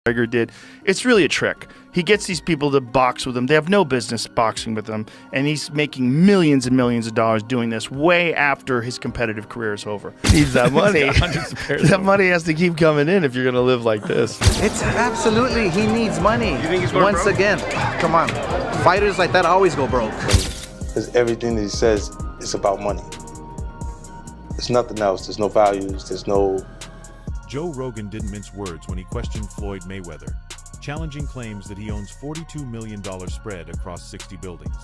McGregor did. It's really a trick. He gets these people to box with him. They have no business boxing with him, and he's making millions and millions of dollars doing this way after his competitive career is over. He needs that money. That money has to keep coming in if you're going to live like this. It's absolutely, he needs money. You think he's going Once broke? Again, come on. Fighters like that always go broke. Because everything that he says is about money. There's nothing else. There's no values. There's no... Joe Rogan didn't mince words when he questioned Floyd Mayweather, challenging claims that he owns $42 million spread across 60 buildings.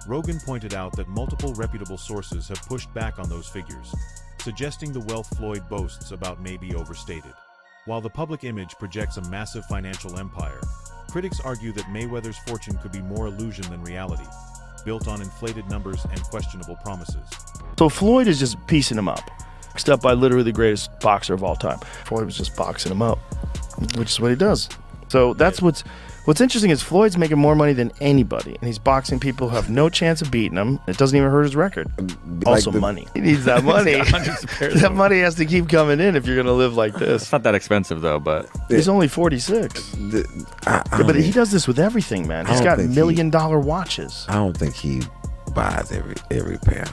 Rogan pointed out that multiple reputable sources have pushed back on those figures, suggesting the wealth Floyd boasts about may be overstated. While the public image projects a massive financial empire, critics argue that Mayweather's fortune could be more illusion than reality, built on inflated numbers and questionable promises. So Floyd is just piecing him up. Boxed up by literally the greatest boxer of all time. Floyd was just boxing him up, which is what he does. So that's what's interesting is Floyd's making more money than anybody, and he's boxing people who have no chance of beating him. It doesn't even hurt his record. Also, money. He needs that money. That money has to keep coming in if you're going to live like this. It's not that expensive though, but he's only 46. But he does this with everything, man. He's got $1 million watches. I don't think he buys every pair.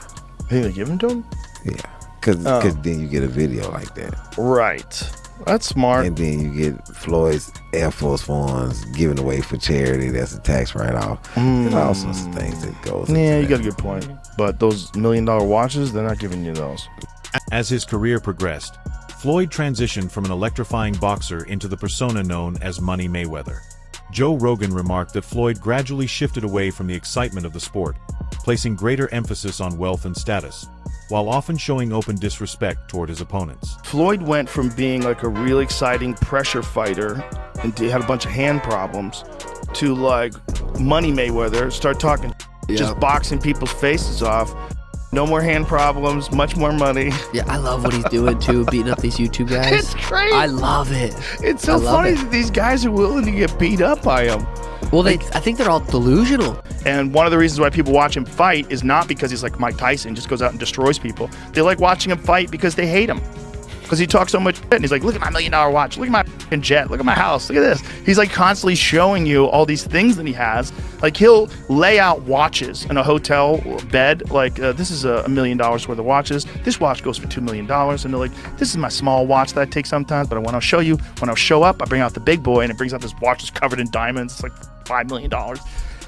Think they give them to him? Yeah, because then you get a video like that. Right. That's smart. And then you get Floyd's Air Force Ones given away for charity. That's a tax write-off. There's all sorts of things that goes into Yeah, you that. got a good point. But those $1 million watches, they're not giving you those. As his career progressed, Floyd transitioned from an electrifying boxer into the persona known as Money Mayweather. Joe Rogan remarked that Floyd gradually shifted away from the excitement of the sport, placing greater emphasis on wealth and status, while often showing open disrespect toward his opponents. Floyd went from being like a real exciting pressure fighter, and he had a bunch of hand problems, to like Money Mayweather, start talking, just boxing people's faces off. No more hand problems, much more money. Yeah, I love what he's doing too, beating up these YouTube guys. It's crazy. I love it. It's so funny that these guys are willing to get beat up by him. Well, I think they're all delusional. And one of the reasons why people watch him fight is not because he's like Mike Tyson, just goes out and destroys people. They like watching him fight because they hate him. Because he talks so much shit, and he's like, look at my $1 million watch, look at my fucking jet, look at my house, look at this. He's like constantly showing you all these things that he has. Like he'll lay out watches in a hotel bed, like this is $1 million worth of watches. This watch goes for $2 million. And they're like, this is my small watch that I take sometimes, but when I'll show you, when I'll show up, I bring out the big boy, and it brings out this watch that's covered in diamonds. It's like $5 million.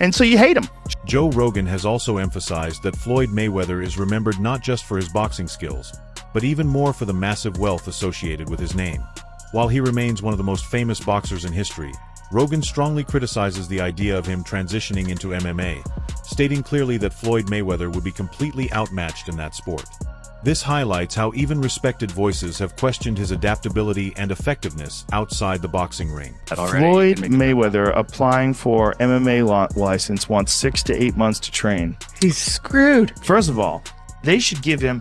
And so you hate him. Joe Rogan has also emphasized that Floyd Mayweather is remembered not just for his boxing skills, but even more for the massive wealth associated with his name. While he remains one of the most famous boxers in history, Rogan strongly criticizes the idea of him transitioning into MMA, stating clearly that Floyd Mayweather would be completely outmatched in that sport. This highlights how even respected voices have questioned his adaptability and effectiveness outside the boxing ring. Floyd Mayweather applying for MMA license wants 6 to 8 months to train. He's screwed. First of all, they should give him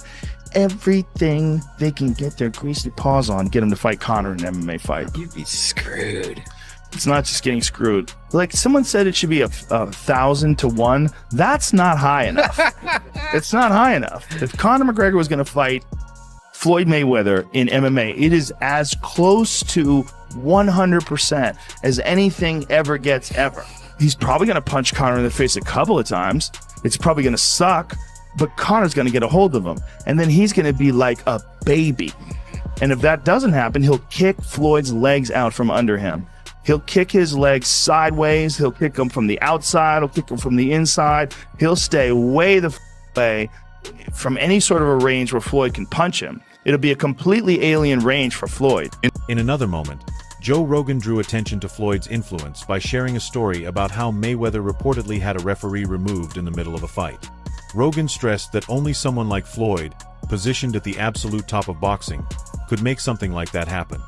everything they can get their greasy paws on, get him to fight Conor in an MMA fight. You'd be screwed. It's not just getting screwed. Like someone said it should be 1,000 to 1. That's not high enough. It's not high enough. If Conor McGregor was going to fight Floyd Mayweather in MMA, it is as close to 100% as anything ever gets ever. He's probably going to punch Conor in the face a couple of times. It's probably going to suck, but Conor's going to get a hold of him. And then he's going to be like a baby. And if that doesn't happen, he'll kick Floyd's legs out from under him. He'll kick his legs sideways. He'll kick them from the outside. He'll kick them from the inside. He'll stay way the way from any sort of a range where Floyd can punch him. It'll be a completely alien range for Floyd. In another moment, Joe Rogan drew attention to Floyd's influence by sharing a story about how Mayweather reportedly had a referee removed in the middle of a fight. Rogan stressed that only someone like Floyd, positioned at the absolute top of boxing, could make something like that happen.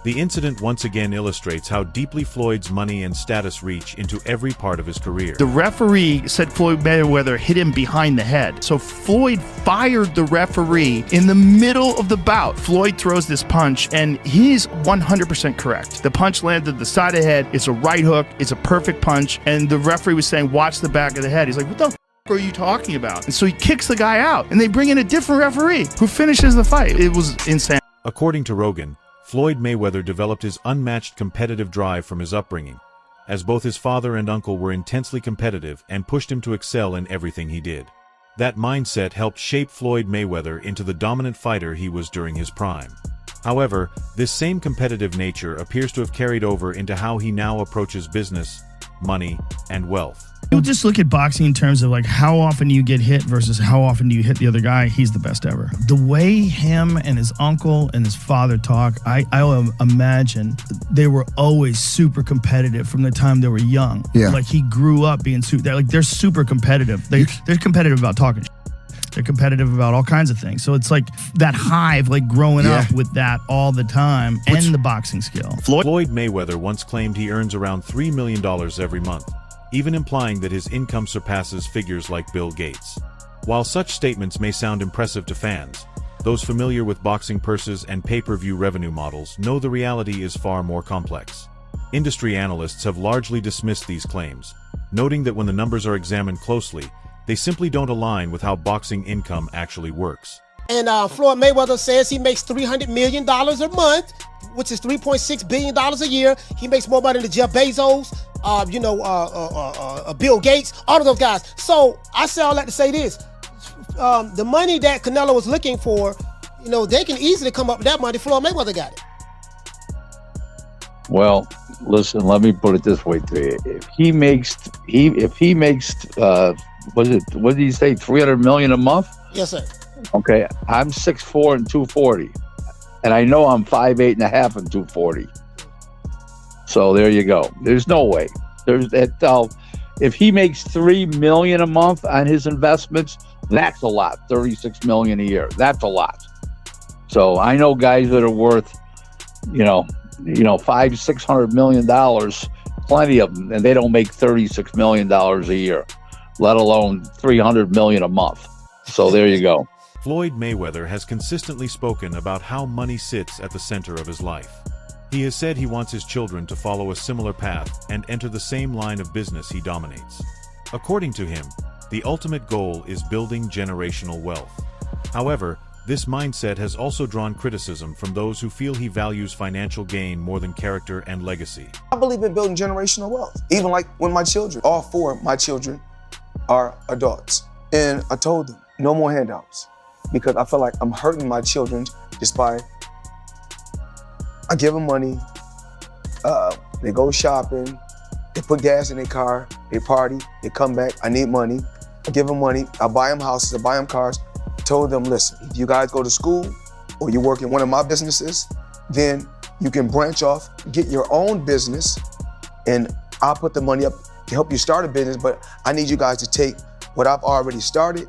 The incident once again illustrates how deeply Floyd's money and status reach into every part of his career. The referee said Floyd Mayweather hit him behind the head. So Floyd fired the referee in the middle of the bout. Floyd throws this punch, and he's 100% correct. The punch landed the side of the head. It's a right hook. It's a perfect punch. And the referee was saying, watch the back of the head. He's like, what the are you talking about? And so he kicks the guy out, and they bring in a different referee who finishes the fight. It was insane. According to Rogan, Floyd Mayweather developed his unmatched competitive drive from his upbringing, as both his father and uncle were intensely competitive and pushed him to excel in everything he did. That mindset helped shape Floyd Mayweather into the dominant fighter he was during his prime. However, this same competitive nature appears to have carried over into how he now approaches business, money, and wealth. You just look at boxing in terms of like how often you get hit versus how often do you hit the other guy. He's the best ever. The way him and his uncle and his father talk, I imagine they were always super competitive from the time they were young. Yeah. Like he grew up being they're super competitive. They're competitive about talking. They're competitive about all kinds of things. So it's like that hive, like growing up with that all the time, and the boxing skill. Floyd Mayweather once claimed he earns around $3 million every month, even implying that his income surpasses figures like Bill Gates. While such statements may sound impressive to fans, those familiar with boxing purses and pay-per-view revenue models know the reality is far more complex. Industry analysts have largely dismissed these claims, noting that when the numbers are examined closely, they simply don't align with how boxing income actually works. And Floyd Mayweather says he makes $300 million a month, which is $3.6 billion a year. He makes more money than Jeff Bezos, Bill Gates, all of those guys. So I say all that to say this. The money that Canelo was looking for, they can easily come up with that money. Floyd Mayweather got it. Well, listen, let me put it this way to you. If he makes what did he say, $300 million a month? Yes, sir. Okay, I'm 6'4" and 240, and I know I'm 5'8" and a half and 240. So there you go. There's no way. There's that. If he makes $3 million a month on his investments, that's a lot. $36 million a year. That's a lot. So I know guys that are worth, $500-600 million, plenty of them, and they don't make $36 million a year, let alone $300 million a month. So there you go. Floyd Mayweather has consistently spoken about how money sits at the center of his life. He has said he wants his children to follow a similar path and enter the same line of business he dominates. According to him, the ultimate goal is building generational wealth. However, this mindset has also drawn criticism from those who feel he values financial gain more than character and legacy. I believe in building generational wealth. Even like when my children, all four of my children are adults. And I told them, no more handouts. Because I feel like I'm hurting my children just by, I give them money, they go shopping, they put gas in their car, they party, they come back, I need money. I give them money, I buy them houses, I buy them cars. Told them, listen, if you guys go to school or you work in one of my businesses, then you can branch off, get your own business, and I'll put the money up to help you start a business, but I need you guys to take what I've already started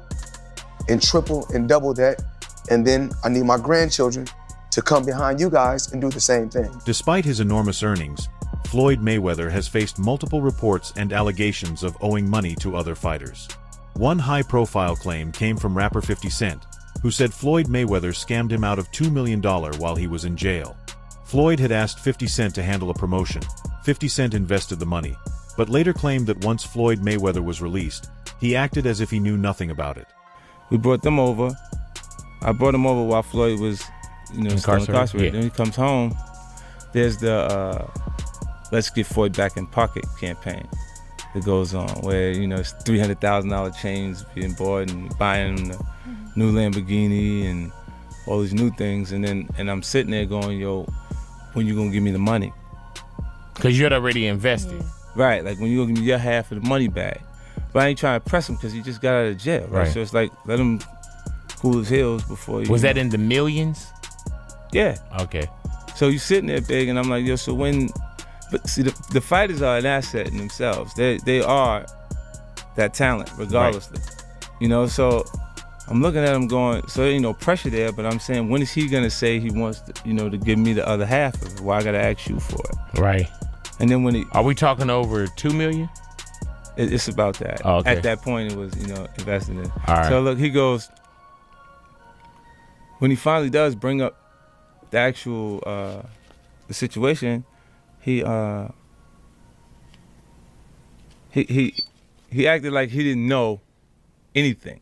and triple and double that, and then I need my grandchildren to come behind you guys and do the same thing. Despite his enormous earnings, Floyd Mayweather has faced multiple reports and allegations of owing money to other fighters. One high-profile claim came from rapper 50 Cent, who said Floyd Mayweather scammed him out of $2 million while he was in jail. Floyd had asked 50 Cent to handle a promotion. 50 Cent invested the money, but later claimed that once Floyd Mayweather was released, he acted as if he knew nothing about it. We brought them over. I brought him over while Floyd was, still incarcerated. Yeah. Then he comes home. There's the Let's Get Floyd Back in Pocket campaign that goes on, where it's $300,000 chains being bought and buying a new Lamborghini and all these new things, and I'm sitting there going, yo, when you gonna give me the money? Because you had already invested. Right, like when you gonna give me your half of the money back. But I ain't trying to press him because he just got out of jail, right? So it's like, let him cool his heels before you. Was that in the millions? Yeah. Okay. So you sitting there big, and I'm like, yo, so when, but see, the fighters are an asset in themselves. They are that talent, regardlessly. Right. So I'm looking at him going, so there ain't no pressure there, but I'm saying, when is he gonna say he wants to, to give me the other half of it? Why I gotta ask you for it? Right. And then when are we talking over $2 million? It's about that. Oh, okay. At that point, it was, invested in. All right. So look, he goes, when he finally does bring up the actual the situation, he acted like he didn't know anything.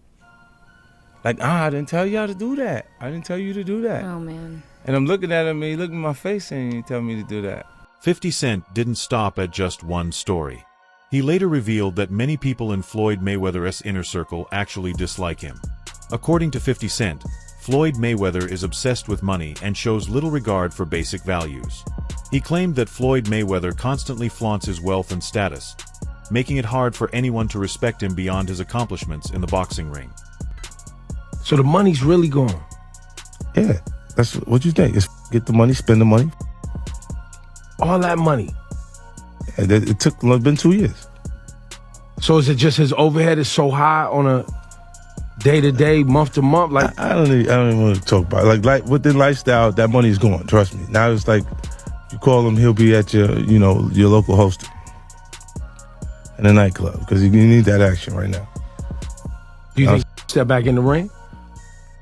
Like, I didn't tell y'all to do that. I didn't tell you to do that. Oh man. And I'm looking at him, and he looked in my face, and he told me to do that. 50 Cent didn't stop at just one story. He later revealed that many people in Floyd Mayweather's inner circle actually dislike him. According to 50 Cent, Floyd Mayweather is obsessed with money and shows little regard for basic values. He claimed that Floyd Mayweather constantly flaunts his wealth and status, making it hard for anyone to respect him beyond his accomplishments in the boxing ring. So the money's really gone? Yeah, that's what you think. It's get the money, spend the money. All that money? Yeah, it's been 2 years. So is it just his overhead is so high on a day-to-day, month-to-month? Like I don't even want to talk about it. Like within lifestyle, that money's gone, trust me. Now it's like, you call him, he'll be at your local hosting in a nightclub, because you need that action right now. Do you think he step back in the ring?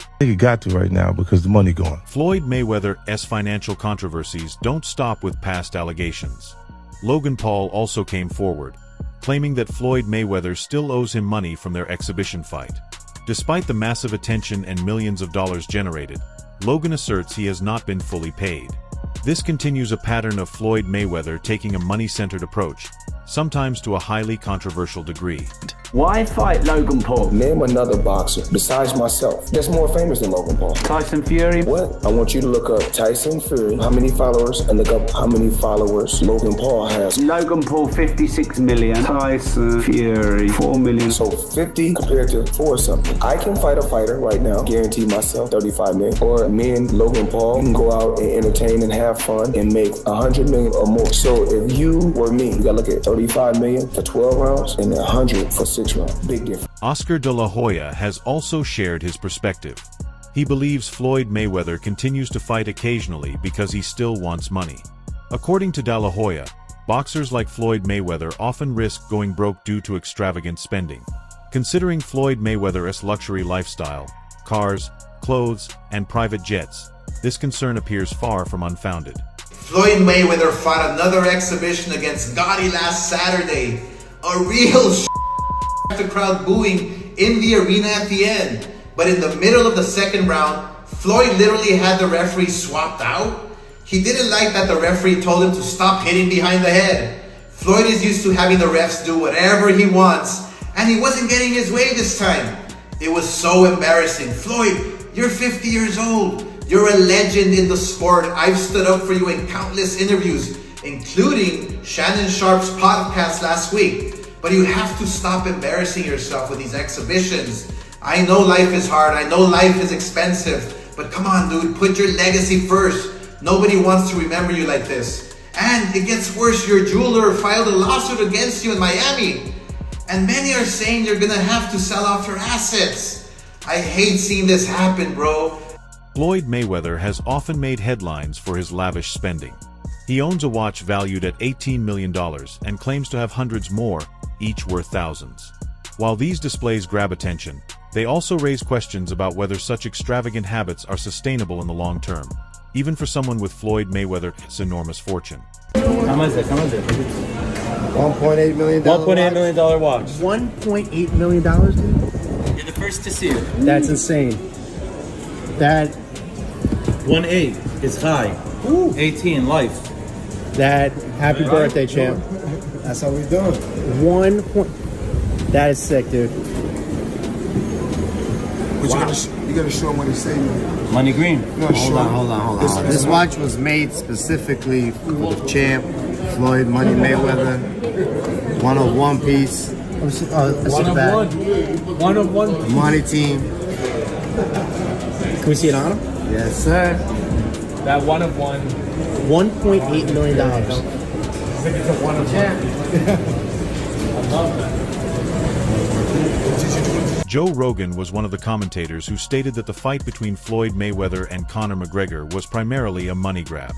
I think he got to right now because the money gone. Floyd Mayweather's financial controversies don't stop with past allegations. Logan Paul also came forward, claiming that Floyd Mayweather still owes him money from their exhibition fight. Despite the massive attention and millions of dollars generated, Logan asserts he has not been fully paid. This continues a pattern of Floyd Mayweather taking a money-centered approach, sometimes to a highly controversial degree. Why fight Logan Paul? Name another boxer besides myself that's more famous than Logan Paul. Tyson Fury? What? I want you to look up Tyson Fury, how many followers, and look up how many followers Logan Paul has. Logan Paul, 56 million. Tyson Fury, 4 million. So 50 compared to 4 something. I can fight a fighter right now, guarantee myself 35 million. Or me and Logan Paul can go out and entertain and have fun and make 100 million or more. So if you were me, you gotta look at 35 million for 12 rounds and 100 for 6 rounds. Big difference. Oscar de la Hoya has also shared his perspective. He believes Floyd Mayweather continues to fight occasionally because he still wants money. According to de la Hoya, boxers like Floyd Mayweather often risk going broke due to extravagant spending. Considering Floyd Mayweather's luxury lifestyle, cars, clothes, and private jets, this concern appears far from unfounded. Floyd Mayweather fought another exhibition against Gotti last Saturday. A real the crowd booing in the arena at the end. But in the middle of the second round, Floyd literally had the referee swapped out. He didn't like that the referee told him to stop hitting behind the head. Floyd is used to having the refs do whatever he wants, and he wasn't getting his way this time. It was so embarrassing. Floyd, you're 50 years old. You're a legend in the sport. I've stood up for you in countless interviews, including Shannon Sharp's podcast last week. But you have to stop embarrassing yourself with these exhibitions. I know life is hard. I know life is expensive. But come on, dude, put your legacy first. Nobody wants to remember you like this. And it gets worse. Your jeweler filed a lawsuit against you in Miami. And many are saying you're gonna have to sell off your assets. I hate seeing this happen, bro. Floyd Mayweather has often made headlines for his lavish spending. He owns a watch valued at $18 million and claims to have hundreds more, each worth thousands. While these displays grab attention, they also raise questions about whether such extravagant habits are sustainable in the long term, even for someone with Floyd Mayweather's enormous fortune. How much is it? $1.8 million. $1.8 million watch. $1.8 million, dude? You're the first to see it. That's insane. That 1.8 is high. 18 life. That happy birthday, champ. That's how we doing. That is sick, dude. But you gotta show him what he's saying. Money green. No, hold on. This watch was made specifically for the champ, Floyd Money Mayweather. 101 piece. One of one. Money team. Can we see it on him? Yes, sir. That one of one. $1.8 million. I think it's a one of one. I love that. Joe Rogan was one of the commentators who stated that the fight between Floyd Mayweather and Conor McGregor was primarily a money grab.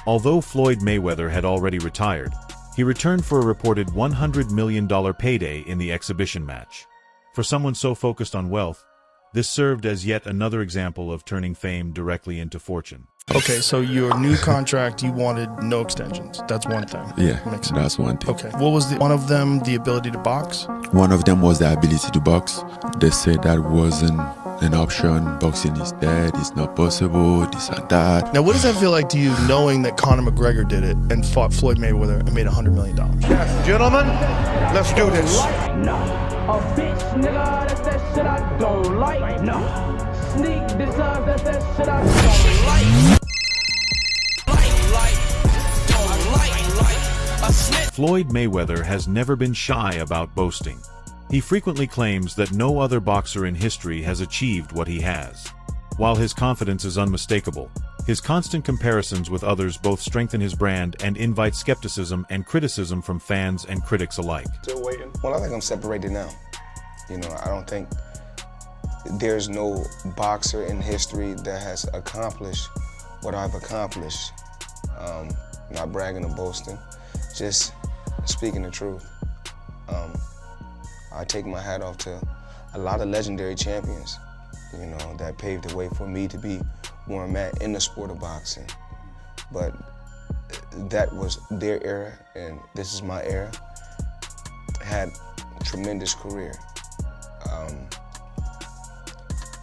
Although Floyd Mayweather had already retired, he returned for a reported $100 million payday in the exhibition match. For someone so focused on wealth, this served as yet another example of turning fame directly into fortune. Okay, so your new contract, you wanted no extensions. That's one thing. Yeah, that's one thing. Okay. What was one of them, the ability to box? One of them was the ability to box. They said that wasn't an option. Boxing is dead. It's not possible. This and that. Now, what does that feel like to you, knowing that Conor McGregor did it and fought Floyd Mayweather and made $100 million? Yes, gentlemen, let's do this. A bitch, nigga, that's that shit I don't like. No. Sneak deserve, that's that shit I don't like. Floyd Mayweather has never been shy about boasting. He frequently claims that no other boxer in history has achieved what he has. While his confidence is unmistakable, his constant comparisons with others both strengthen his brand and invite skepticism and criticism from fans and critics alike. Still waiting? Well, I think I'm separated now. You know, I don't think there's no boxer in history that has accomplished what I've accomplished. Not bragging or boasting, just speaking the truth. I take my hat off to a lot of legendary champions, you know, that paved the way for me to be where I'm at in the sport of boxing. But that was their era, and this is my era. Had a tremendous career.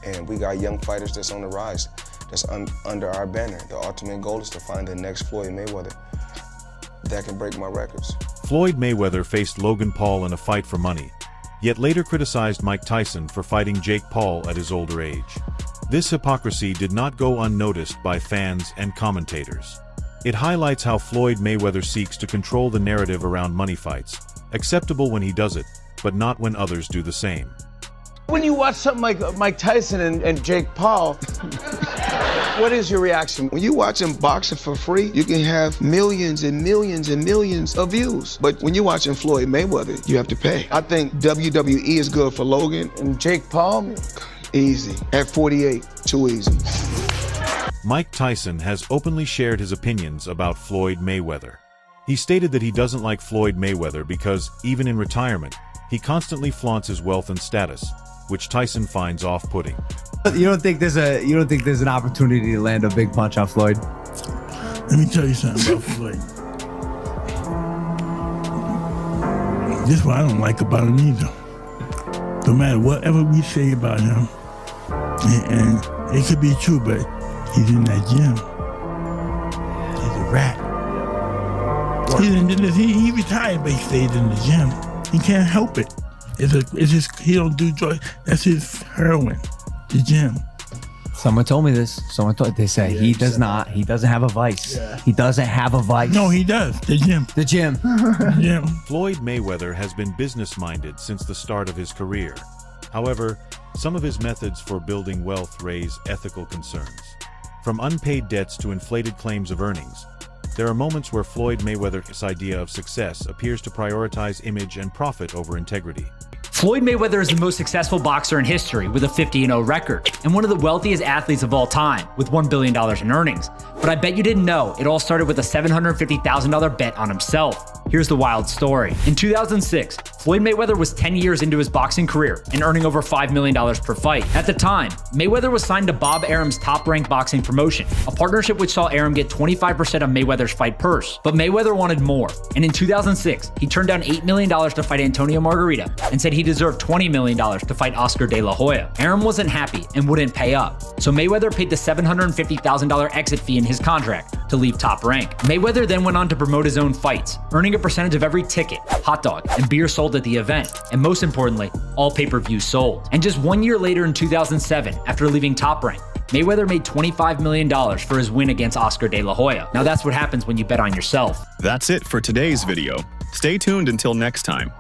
And we got young fighters that's on the rise, that's under our banner. The ultimate goal is to find the next Floyd Mayweather that can break my records. Floyd Mayweather faced Logan Paul in a fight for money, yet later criticized Mike Tyson for fighting Jake Paul at his older age. This hypocrisy did not go unnoticed by fans and commentators. It highlights how Floyd Mayweather seeks to control the narrative around money fights, acceptable when he does it, but not when others do the same. When you watch something like Mike Tyson and Jake Paul, what is your reaction? When you watch him boxing for free, you can have millions and millions and millions of views. But when you're watching Floyd Mayweather, you have to pay. I think WWE is good for Logan. And Jake Paul? Easy. At 48, too easy. Mike Tyson has openly shared his opinions about Floyd Mayweather. He stated that he doesn't like Floyd Mayweather because, even in retirement, he constantly flaunts his wealth and status, which Tyson finds off-putting. You don't think there's an opportunity to land a big punch on Floyd? Let me tell you something about Floyd. This is what I don't like about him either. No matter whatever we say about him, and it could be true, but he's in that gym. He's a rat. He retired, but he stays in the gym. He can't help it. It's just he don't do drugs. That's his heroin. The gym. Someone told me this. They say he does not. He doesn't have a vice. Yeah. He doesn't have a vice. No, he does. The gym. The gym. The gym. Floyd Mayweather has been business-minded since the start of his career. However, some of his methods for building wealth raise ethical concerns. From unpaid debts to inflated claims of earnings, there are moments where Floyd Mayweather's idea of success appears to prioritize image and profit over integrity. Floyd Mayweather is the most successful boxer in history with a 50-0 record, and one of the wealthiest athletes of all time with $1 billion in earnings. But I bet you didn't know it all started with a $750,000 bet on himself. Here's the wild story. In 2006, Floyd Mayweather was 10 years into his boxing career and earning over $5 million per fight. At the time, Mayweather was signed to Bob Arum's Top Rank boxing promotion, a partnership which saw Arum get 25% of Mayweather's fight purse. But Mayweather wanted more, and in 2006, he turned down $8 million to fight Antonio Margarita and said he deserved $20 million to fight Oscar De La Hoya. Arum wasn't happy and wouldn't pay up, so Mayweather paid the $750,000 exit fee in his contract to leave Top Rank. Mayweather then went on to promote his own fights, earning a percentage of every ticket, hot dog, and beer sold at the event, and most importantly, all pay-per-views sold. And just 1 year later in 2007, after leaving Top Rank, Mayweather made $25 million for his win against Oscar De La Hoya. Now that's what happens when you bet on yourself. That's it for today's video. Stay tuned until next time.